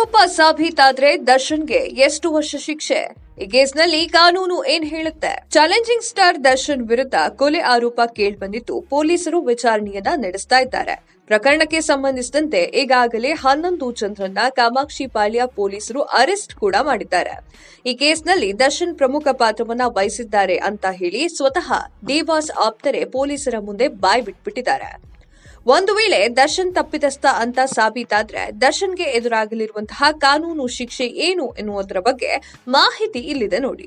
ಆರೋಪ ಸಾಬೀತಾದ್ರೆ ದರ್ಶನ್ಗೆ ಎಷ್ಟು ವರ್ಷ ಶಿಕ್ಷೆ? ಈ ಕೇಸ್ನಲ್ಲಿ ಕಾನೂನು ಏನ್ ಹೇಳುತ್ತೆ? ಚಾಲೆಂಜಿಂಗ್ ಸ್ಟಾರ್ ದರ್ಶನ್ ವಿರುದ್ಧ ಕೊಲೆ ಆರೋಪ ಕೇಳಿಬಂದಿದ್ದು ಪೊಲೀಸರು ವಿಚಾರಣೆಯನ್ನ ನಡೆಸ್ತಾ ಇದ್ದಾರೆ. ಪ್ರಕರಣಕ್ಕೆ ಸಂಬಂಧಿಸಿದಂತೆ ಈಗಾಗಲೇ 11 ಜನರನ್ನ ಕಾಮಾಕ್ಷಿಪಾಳ್ಯ ಪೊಲೀಸರು ಅರೆಸ್ಟ್ ಕೂಡ ಮಾಡಿದ್ದಾರೆ. ಈ ಕೇಸ್ನಲ್ಲಿ ದರ್ಶನ್ ಪ್ರಮುಖ ಪಾತ್ರವನ್ನ ವಹಿಸಿದ್ದಾರೆ ಅಂತ ಹೇಳಿ ಸ್ವತಃ ದೇವಾಸ್ ಆಪ್ತರೆ ಪೊಲೀಸರ ಮುಂದೆ ಬಾಯ್ ಬಿಟ್ಬಿಟ್ಟಿದ್ದಾರೆ. ಒಂದು ವೇಳೆ ದರ್ಶನ್ ತಪ್ಪಿತಸ್ಥ ಅಂತ ಸಾಬೀತಾದ್ರೆ ದರ್ಶನ್ಗೆ ಎದುರಾಗಲಿರುವಂತಹ ಕಾನೂನು ಶಿಕ್ಷೆ ಏನು ಎನ್ನುವುದರ ಬಗ್ಗೆ ಮಾಹಿತಿ ಇಲ್ಲಿದೆ ನೋಡಿ.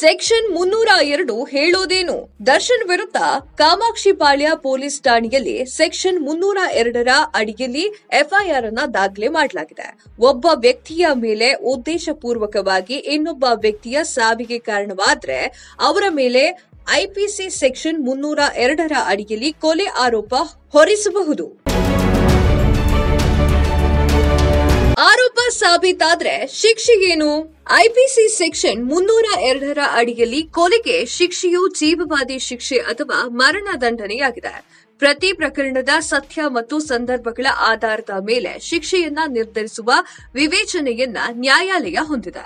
ಸೆಕ್ಷನ್ 302 ಹೇಳೋದೇನು? ದರ್ಶನ್ ವಿರುದ್ಧ ಕಾಮಾಕ್ಷಿಪಾಳ್ಯ ಪೊಲೀಸ್ ಠಾಣೆಯಲ್ಲಿ ಸೆಕ್ಷನ್ 302ರ ಅಡಿಯಲ್ಲಿ ಎಫ್ಐಆರ್ ಅನ್ನ ದಾಖಲೆ ಮಾಡಲಾಗಿದೆ. ಒಬ್ಬ ವ್ಯಕ್ತಿಯ ಮೇಲೆ ಉದ್ದೇಶಪೂರ್ವಕವಾಗಿ ಇನ್ನೊಬ್ಬ ವ್ಯಕ್ತಿಯ ಸಾವಿಗೆ ಕಾರಣವಾದ್ರೆ ಅವರ ಮೇಲೆ ಐಪಿಸಿ ಸೆಕ್ಷನ್ 302ರ ಅಡಿಯಲ್ಲಿ ಕೊಲೆ ಆರೋಪ ಹೊರಿಸಬಹುದು. ಆರೋಪ ಸಾಬೀತಾದ್ರೆ ಶಿಕ್ಷೆ ಏನು? ಐಪಿಸಿ ಸೆಕ್ಷನ್ 302ರ ಅಡಿಯಲ್ಲಿ ಕೊಲೆಗೆ ಶಿಕ್ಷೆಯು ಜೀವವಾದಿ ಶಿಕ್ಷೆ ಅಥವಾ ಮರಣದಂಡನೆಯಾಗಿದೆ. ಪ್ರತಿ ಪ್ರಕರಣದ ಸತ್ಯ ಮತ್ತು ಸಂದರ್ಭಗಳ ಆಧಾರದ ಮೇಲೆ ಶಿಕ್ಷೆಯನ್ನ ನಿರ್ಧರಿಸುವ ವಿವೇಚನೆಯನ್ನ ನ್ಯಾಯಾಲಯ ಹೊಂದಿದೆ.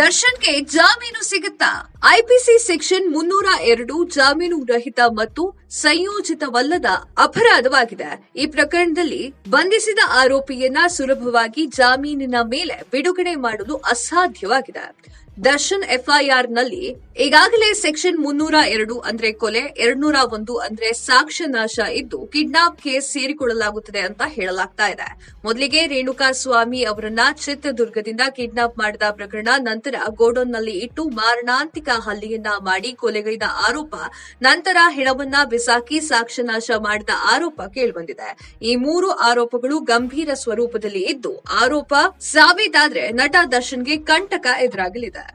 ದರ್ಶನ್ಗೆ ಜಾಮೀನು ಸಿಗುತ್ತಾ? ಐಪಿಸಿ ಸೆಕ್ಷನ್ 302 ಜಾಮೀನು ರಹಿತ ಮತ್ತು ಸಂಯೋಜಿತವಲ್ಲದ ಅಪರಾಧವಾಗಿದೆ. ಈ ಪ್ರಕರಣದಲ್ಲಿ ಬಂಧಿಸಿದ ಆರೋಪಿಯನ್ನ ಸುಲಭವಾಗಿ ಜಾಮೀನಿನ ಮೇಲೆ ಬಿಡುಗಡೆ ಮಾಡಲು ಅಸಾಧ್ಯವಾಗಿದೆ. ದರ್ಶನ್ ಎಫ್ಐಆರ್ನಲ್ಲಿ ಈಗಾಗಲೇ ಸೆಕ್ಷನ್ 302 ಅಂದ್ರೆ ಕೊಲೆ, 201 ಅಂದ್ರೆ ಸಾಕ್ಷ್ಯ ನಾಶ ಇದ್ದು ಕಿಡ್ನಾಪ್ ಕೇಸ್ ಸೇರಿಕೊಳ್ಳಲಾಗುತ್ತದೆ ಅಂತ ಹೇಳಲಾಗ್ತಾ ಇದೆ. ಮೊದಲಿಗೆ ರೇಣುಕಾ ಸ್ವಾಮಿ ಅವರನ್ನ ಚಿತ್ರದುರ್ಗದಿಂದ ಕಿಡ್ನಾಪ್ ಮಾಡಿದ ಪ್ರಕರಣ, ನಂತರ ಗೋಡೌನ್ನಲ್ಲಿ ಇಟ್ಟು ಮಾರಣಾಂತಿಕ ಹಲ್ಲೆಯನ್ನ ಮಾಡಿ ಕೊಲೆಗೈದ ಆರೋಪ, ನಂತರ ಹೆಣವನ್ನ ಬಿಸಾಕಿ ಸಾಕ್ಷ್ಯ ನಾಶ ಮಾಡಿದ ಆರೋಪ ಕೇಳಿಬಂದಿದೆ. ಈ 3 ಆರೋಪಗಳು ಗಂಭೀರ ಸ್ವರೂಪದಲ್ಲಿ ಇದ್ದು ಆರೋಪ ಸಾಬೀತಾದ್ರೆ ನಟ ದರ್ಶನ್ಗೆ ಕಂಟಕ ಎದುರಾಗಲಿದೆ.